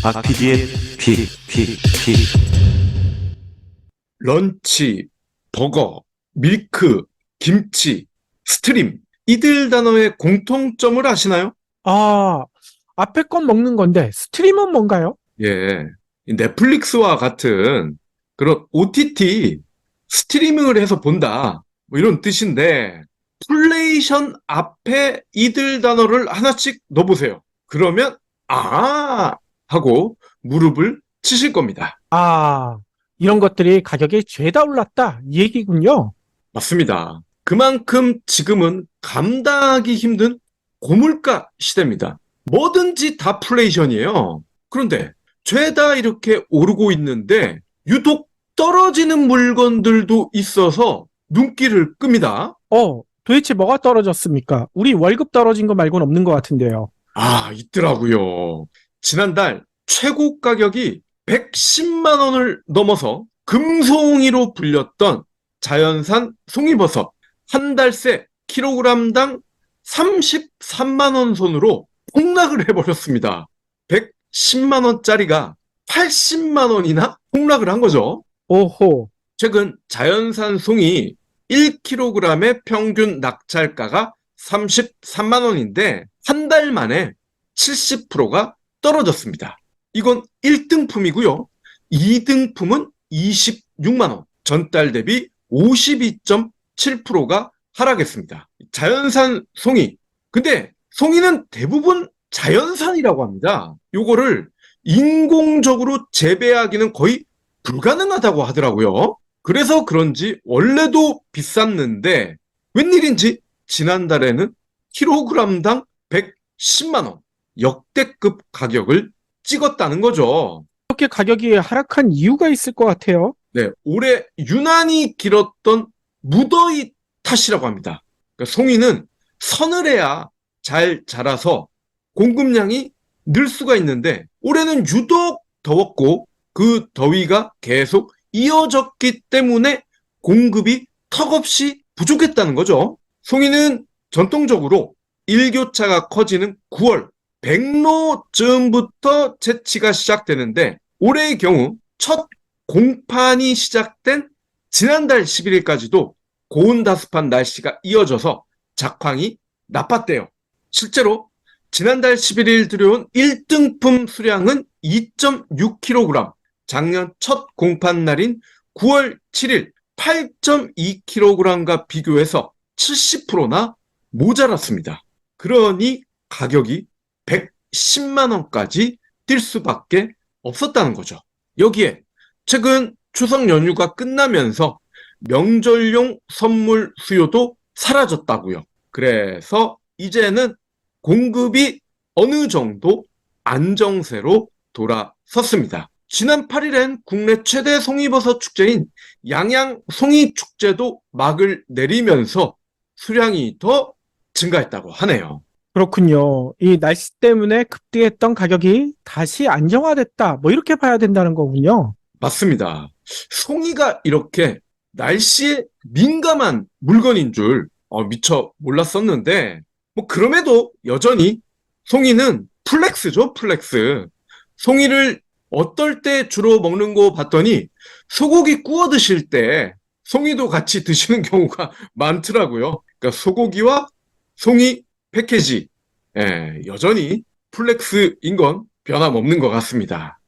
박PD의 픽. 런치, 버거, 밀크, 김치, 스트림. 이들 단어의 공통점을 아시나요? 아, 앞에 건 먹는 건데 스트림은 뭔가요? 예. 이 넷플릭스와 같은 그런 OTT 스트리밍을 해서 본다. 뭐 이런 뜻인데, 플레이션 앞에 이들 단어를 하나씩 넣어보세요. 그러면, 아! 하고 무릎을 치실 겁니다. 아, 이런 것들이 가격이 죄다 올랐다 이 얘기군요. 맞습니다. 그만큼 지금은 감당하기 힘든 고물가 시대입니다. 뭐든지 다 플레이션이에요. 그런데 죄다 이렇게 오르고 있는데 유독 떨어지는 물건들도 있어서 눈길을 끕니다. 도대체 뭐가 떨어졌습니까? 우리 월급 떨어진 거 말고는 없는 것 같은데요. 아, 있더라고요. 지난달 최고 가격이 110만 원을 넘어서 금송이로 불렸던 자연산 송이버섯 한 달 새 킬로그램당 33만 원 선으로 폭락을 해버렸습니다. 110만 원짜리가 80만 원이나 폭락을 한 거죠. 오호, 최근 자연산 송이 1kg의 평균 낙찰가가 33만 원인데 한 달 만에 70%가 떨어졌습니다. 이건 1등품이고요. 2등품은 26만 원. 전달 대비 52.7%가 하락했습니다. 자연산 송이. 근데 송이는 대부분 자연산이라고 합니다. 요거를 인공적으로 재배하기는 거의 불가능하다고 하더라고요. 그래서 그런지 원래도 비쌌는데 웬일인지 지난달에는 킬로그램당 110만 원 역대급 가격을 찍었다는 거죠. 이렇게 가격이 하락한 이유가 있을 것 같아요. 네, 올해 유난히 길었던 무더위 탓이라고 합니다. 그러니까 송이는 서늘해야 잘 자라서 공급량이 늘 수가 있는데 올해는 유독 더웠고 그 더위가 계속 이어졌기 때문에 공급이 턱없이 부족했다는 거죠. 송이는 전통적으로 일교차가 커지는 9월 백로쯤부터 채취가 시작되는데 올해의 경우 첫 공판이 시작된 지난달 11일까지도 고온다습한 날씨가 이어져서 작황이 나빴대요. 실제로 지난달 11일 들여온 1등품 수량은 2.6kg, 작년 첫 공판 날인 9월 7일 8.2kg과 비교해서 70%나 모자랐습니다. 그러니 가격이 110만 원까지 뛸 수밖에 없었다는 거죠. 여기에 최근 추석 연휴가 끝나면서 명절용 선물 수요도 사라졌다고요. 그래서 이제는 공급이 어느 정도 안정세로 돌아섰습니다. 지난 8일엔 국내 최대 송이버섯 축제인 양양 송이축제도 막을 내리면서 수량이 더 증가했다고 하네요. 그렇군요. 이 날씨 때문에 급등했던 가격이 다시 안정화됐다. 뭐 이렇게 봐야 된다는 거군요. 맞습니다. 송이가 이렇게 날씨에 민감한 물건인 줄 미처 몰랐었는데 뭐 그럼에도 여전히 송이는 플렉스죠, 플렉스. 송이를 어떨 때 주로 먹는 거 봤더니 소고기 구워 드실 때 송이도 같이 드시는 경우가 많더라고요. 그러니까 소고기와 송이 패키지, 여전히 플렉스인 건 변함없는 것 같습니다.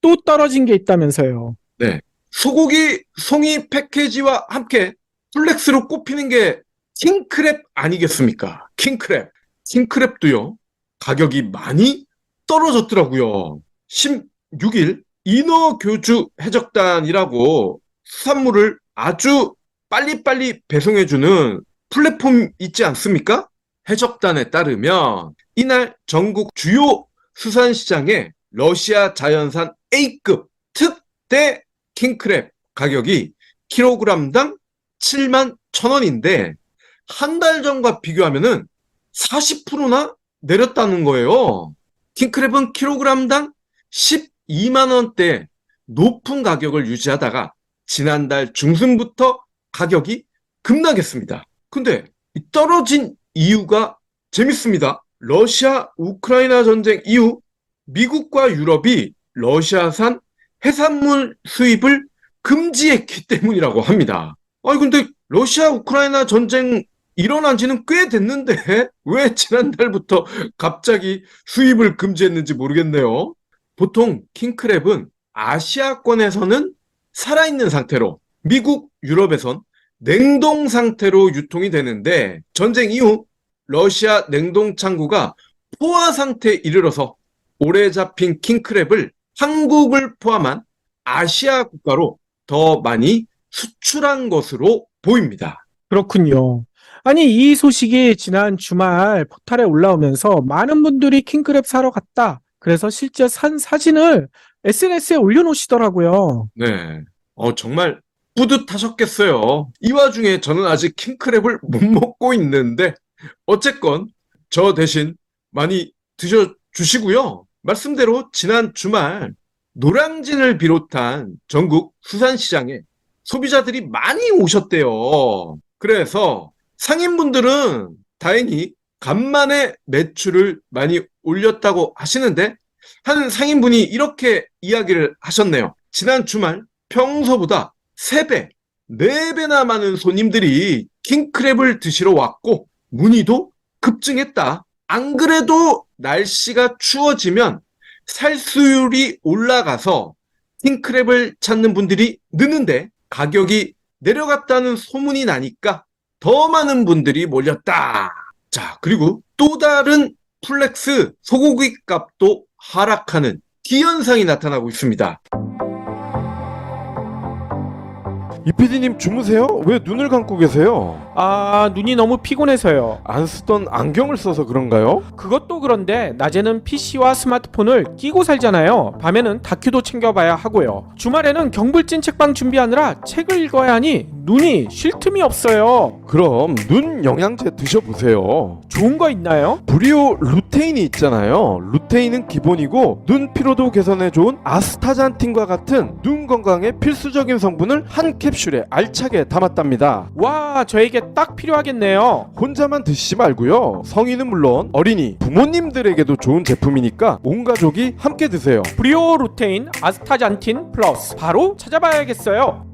또 떨어진 게 있다면서요. 네, 소고기 송이 패키지와 함께 플렉스로 꼽히는 게 킹크랩 아니겠습니까? 킹크랩. 킹크랩도요, 가격이 많이 떨어졌더라고요. 16일 인어교주 해적단이라고 수산물을 아주 빨리빨리 배송해주는 플랫폼 있지 않습니까? 해적단에 따르면 이날 전국 주요 수산시장에 러시아 자연산 A급 특대 킹크랩 가격이 킬로그램당 7만 1,000원인데 한 달 전과 비교하면은 40%나 내렸다는 거예요. 킹크랩은 킬로그램당 12만 원대 높은 가격을 유지하다가 지난달 중순부터 가격이 급락했습니다. 근데 떨어진 이유가 재밌습니다. 러시아 우크라이나 전쟁 이후 미국과 유럽이 러시아산 해산물 수입을 금지했기 때문이라고 합니다. 아니, 근데 러시아 우크라이나 전쟁 일어난 지는 꽤 됐는데 왜 지난달부터 갑자기 수입을 금지했는지 모르겠네요. 보통 킹크랩은 아시아권에서는 살아있는 상태로, 미국, 유럽에선 냉동 상태로 유통이 되는데 전쟁 이후 러시아 냉동 창구가 포화 상태에 이르러서 오래 잡힌 킹크랩을 한국을 포함한 아시아 국가로 더 많이 수출한 것으로 보입니다. 그렇군요. 아니, 이 소식이 지난 주말 포털에 올라오면서 많은 분들이 킹크랩 사러 갔다. 그래서 실제 산 사진을 SNS에 올려놓으시더라고요. 네. 정말 뿌듯하셨겠어요. 이 와중에 저는 아직 킹크랩을 못 먹고 있는데 어쨌건 저 대신 많이 드셔주시고요. 말씀대로 지난 주말 노량진을 비롯한 전국 수산시장에 소비자들이 많이 오셨대요. 그래서 상인분들은 다행히 간만에 매출을 많이 올렸다고 하시는데 한 상인분이 이렇게 이야기를 하셨네요. 지난 주말 평소보다 3배, 4배나 많은 손님들이 킹크랩을 드시러 왔고 문의도 급증했다. 안 그래도 날씨가 추워지면 살수율이 올라가서 킹크랩을 찾는 분들이 느는데 가격이 내려갔다는 소문이 나니까 더 많은 분들이 몰렸다. 자, 그리고 또 다른 플렉스 소고기 값도 하락하는 기현상이 나타나고 있습니다. 이 PD님 주무세요? 왜 눈을 감고 계세요? 아, 눈이 너무 피곤해서요. 안 쓰던 안경을 써서 그런가요? 그것도 그런데 낮에는 PC와 스마트폰을 끼고 살잖아요. 밤에는 다큐도 챙겨봐야 하고요. 주말에는 경불진 책방 준비하느라 책을 읽어야 하니 눈이 쉴 틈이 없어요. 그럼 눈 영양제 드셔보세요. 좋은 거 있나요? 브리오 루테인이 있잖아요. 루테인은 기본이고 눈 피로도 개선에 좋은 아스타잔틴과 같은 눈 건강에 필수적인 성분을 한 캡슐에 알차게 담았답니다. 와, 저에게 딱 필요하겠네요. 혼자만 드시지 말고요. 성인은 물론 어린이, 부모님들에게도 좋은 제품이니까 온 가족이 함께 드세요. 브리오 루테인 아스타잔틴 플러스 바로 찾아봐야겠어요.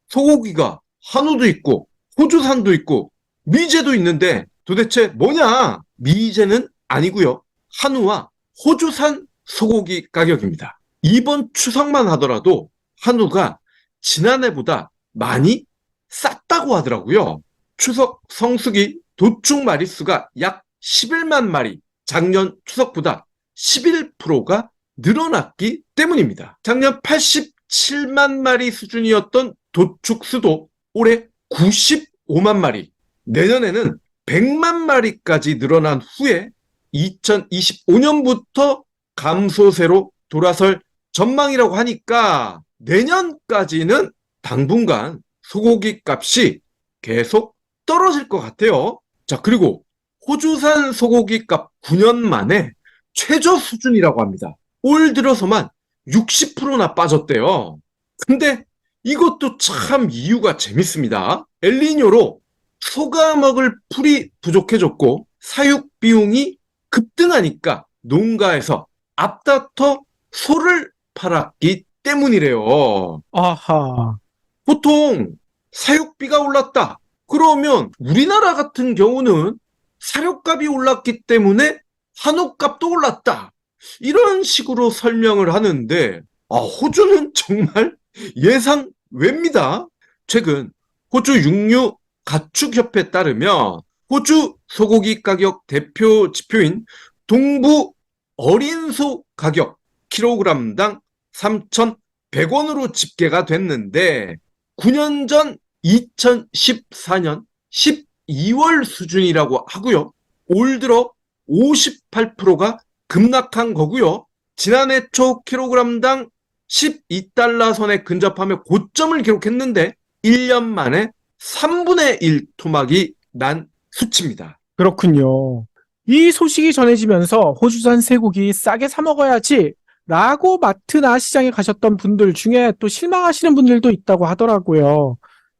소고기가 한우도 있고 호주산도 있고 미제도 있는데 도대체 뭐냐? 미제는 아니고요. 한우와 호주산 소고기 가격입니다. 이번 추석만 하더라도 한우가 지난해보다 많이 쌌다고 하더라고요. 추석 성수기 도축 마리수가 약 11만 마리, 작년 추석보다 11%가 늘어났기 때문입니다. 작년 87만 마리 수준이었던 도축수도 올해 95만 마리, 내년에는 100만 마리까지 늘어난 후에 2025년부터 감소세로 돌아설 전망이라고 하니까 내년까지는 당분간 소고기 값이 계속 떨어질 것 같아요. 자, 그리고 호주산 소고기 값 9년 만에 최저 수준이라고 합니다. 올 들어서만 60%나 빠졌대요. 근데 이것도 참 이유가 재밌습니다. 엘니뇨로 소가 먹을 풀이 부족해졌고 사육 비용이 급등하니까 농가에서 앞다퉈 소를 팔았기 때문이래요. 아하. 보통 사육비가 올랐다. 그러면 우리나라 같은 경우는 사료값이 올랐기 때문에 한우값도 올랐다. 이런 식으로 설명을 하는데 호주는 정말 예상 외입니다. 최근 호주 육류 가축협회에 따르면 호주 소고기 가격 대표 지표인 동부 어린 소 가격 킬로그램당 3,100원으로 집계가 됐는데 9년 전 2014년 12월 수준이라고 하고요. 올 들어 58%가 급락한 거고요. 지난해 초 킬로그램당 12달러 선에 근접하며 고점을 기록했는데 1년 만에 3분의 1 토막이 난 수치입니다. 그렇군요. 이 소식이 전해지면서 호주산 쇠고기 싸게 사 먹어야지 라고 마트나 시장에 가셨던 분들 중에 또 실망하시는 분들도 있다고 하더라고요.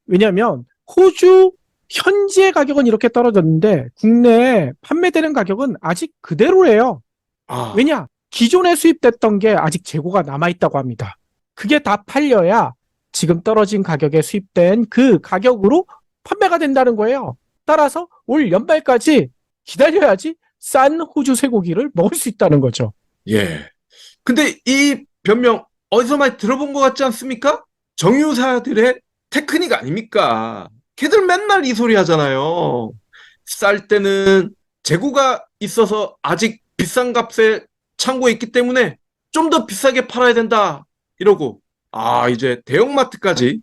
왜냐하면 호주 현지의 가격은 이렇게 떨어졌는데 국내에 판매되는 가격은 아직 그대로래요. 아, 왜냐? 기존에 수입됐던 게 아직 재고가 남아있다고 합니다. 그게 다 팔려야 지금 떨어진 가격에 수입된 그 가격으로 판매가 된다는 거예요. 따라서 올 연말까지 기다려야지 싼 호주 쇠고기를 먹을 수 있다는 거죠. 예. 근데 이 변명 어디서 많이 들어본 것 같지 않습니까? 정유사들의 테크닉 아닙니까? 걔들 맨날 이 소리 하잖아요. 쌀 때는 재고가 있어서 아직 비싼 값에 창고에 있기 때문에 좀 더 비싸게 팔아야 된다. 이러고, 이제 대형마트까지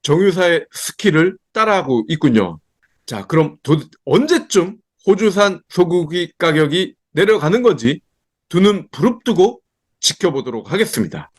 정유사의 스킬을 따라하고 있군요. 자, 그럼 언제쯤 호주산 소고기 가격이 내려가는 건지 두 눈 부릅뜨고 지켜보도록 하겠습니다.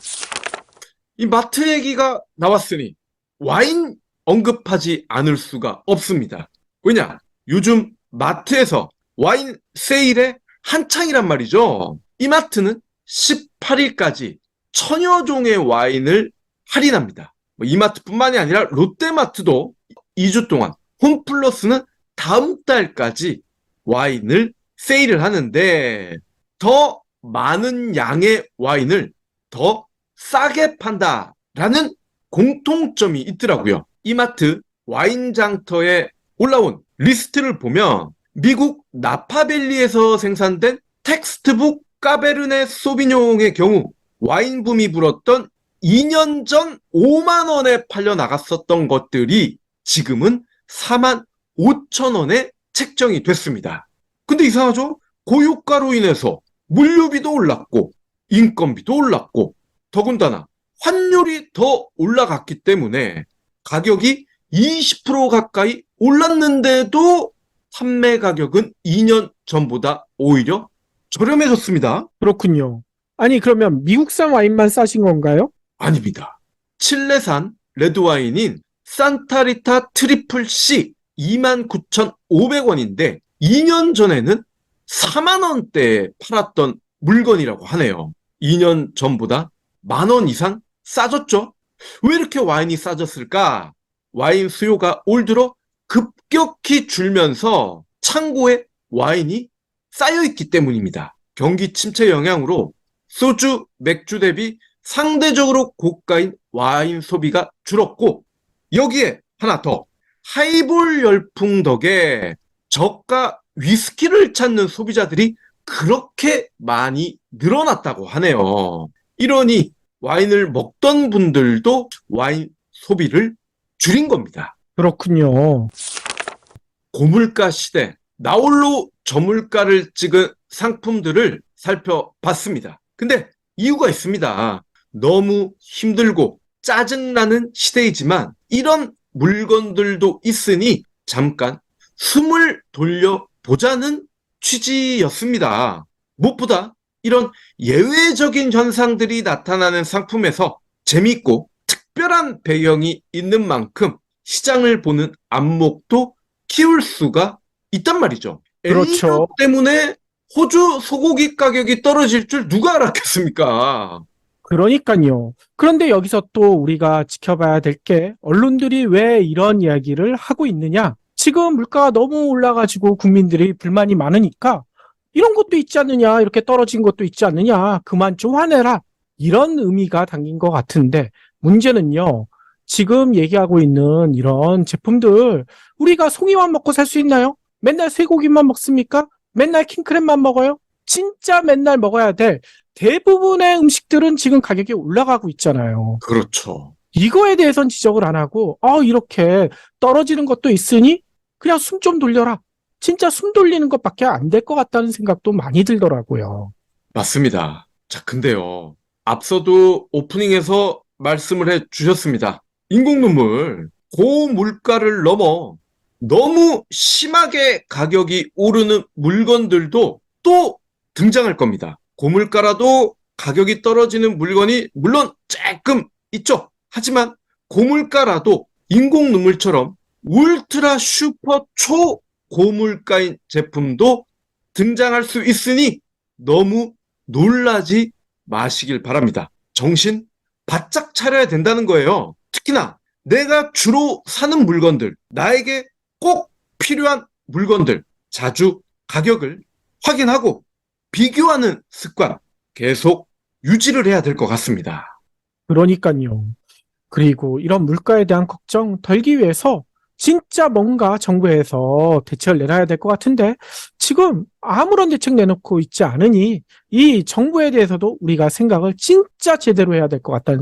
이 마트 얘기가 나왔으니 와인 언급하지 않을 수가 없습니다. 왜냐? 요즘 마트에서 와인 세일에 한창이란 말이죠. 이 마트는 18일까지 천여 종의 와인을 할인합니다. 이마트뿐만이 아니라 롯데마트도 2주 동안, 홈플러스는 다음 달까지 와인을 세일을 하는데 더 많은 양의 와인을 더 싸게 판다라는 공통점이 있더라고요. 이마트 와인 장터에 올라온 리스트를 보면 미국 나파밸리에서 생산된 텍스트북 까베르네 소비뇽의 경우 와인 붐이 불었던 2년 전 5만 원에 팔려 나갔었던 것들이 지금은 4만 5천 원에 책정이 됐습니다. 근데 이상하죠? 고유가로 인해서 물류비도 올랐고 인건비도 올랐고 더군다나 환율이 더 올라갔기 때문에 가격이 20% 가까이 올랐는데도 판매 가격은 2년 전보다 오히려 저렴해졌습니다. 그렇군요. 아니, 그러면 미국산 와인만 싸신 건가요? 아닙니다. 칠레산 레드와인인 산타리타 트리플 C 29,500원인데 2년 전에는 4만 원대에 팔았던 물건이라고 하네요. 2년 전보다 10,000원 이상 싸졌죠? 왜 이렇게 와인이 싸졌을까? 와인 수요가 올 들어 급격히 줄면서 창고에 와인이 쌓여있기 때문입니다. 경기 침체 영향으로 소주, 맥주 대비 상대적으로 고가인 와인 소비가 줄었고 여기에 하나 더 하이볼 열풍 덕에 저가 위스키를 찾는 소비자들이 그렇게 많이 늘어났다고 하네요. 이러니 와인을 먹던 분들도 와인 소비를 줄인 겁니다. 그렇군요. 고물가 시대, 나홀로 저물가를 찍은 상품들을 살펴봤습니다. 근데 이유가 있습니다. 너무 힘들고 짜증나는 시대이지만 이런 물건들도 있으니 잠깐 숨을 돌려보자는 취지였습니다. 무엇보다 이런 예외적인 현상들이 나타나는 상품에서 재미있고 특별한 배경이 있는 만큼 시장을 보는 안목도 키울 수가 있단 말이죠. 그렇죠. 엘니뇨 때문에 호주 소고기 가격이 떨어질 줄 누가 알았겠습니까? 그러니까요. 그런데 여기서 또 우리가 지켜봐야 될 게 언론들이 왜 이런 이야기를 하고 있느냐? 지금 물가가 너무 올라가지고 국민들이 불만이 많으니까 이런 것도 있지 않느냐? 이렇게 떨어진 것도 있지 않느냐? 그만 좀 화내라. 이런 의미가 담긴 것 같은데 문제는요. 지금 얘기하고 있는 이런 제품들 우리가 송이만 먹고 살 수 있나요? 맨날 쇠고기만 먹습니까? 맨날 킹크랩만 먹어요? 진짜 맨날 먹어야 될 대부분의 음식들은 지금 가격이 올라가고 있잖아요. 그렇죠. 이거에 대해서는 지적을 안 하고 이렇게 떨어지는 것도 있으니 그냥 숨 좀 돌려라. 진짜 숨 돌리는 것밖에 안 될 것 같다는 생각도 많이 들더라고요. 맞습니다. 자, 근데요. 앞서도 오프닝에서 말씀을 해 주셨습니다. 인공눈물, 고물가를 넘어 너무 심하게 가격이 오르는 물건들도 또 등장할 겁니다. 고물가라도 가격이 떨어지는 물건이 물론 조금 있죠. 하지만 고물가라도 인공눈물처럼 울트라 슈퍼 초 고물가인 제품도 등장할 수 있으니 너무 놀라지 마시길 바랍니다. 정신 바짝 차려야 된다는 거예요. 특히나 내가 주로 사는 물건들, 나에게 꼭 필요한 물건들 자주 가격을 확인하고 비교하는 습관 계속 유지를 해야 될 것 같습니다. 그러니까요. 그리고 이런 물가에 대한 걱정 덜기 위해서 진짜 뭔가 정부에서 대책을 내놔야 될 것 같은데 지금 아무런 대책 내놓고 있지 않으니 이 정부에 대해서도 우리가 생각을 진짜 제대로 해야 될 것 같다는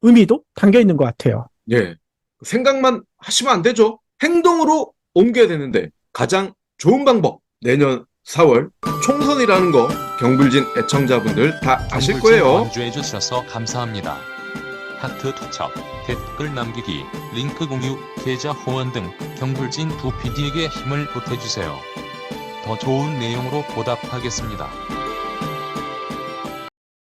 의미도 담겨 있는 것 같아요. 예. 생각만 하시면 안 되죠. 행동으로 옮겨야 되는데 가장 좋은 방법 내년 4월 총선이라는 거 경불진 애청자분들 다 아실 거예요. 관주해 주셔서 감사합니다. 하트 투척, 댓글 남기기, 링크 공유, 계좌 후원 등 경불진 두 PD에게 힘을 보태주세요. 더 좋은 내용으로 보답하겠습니다.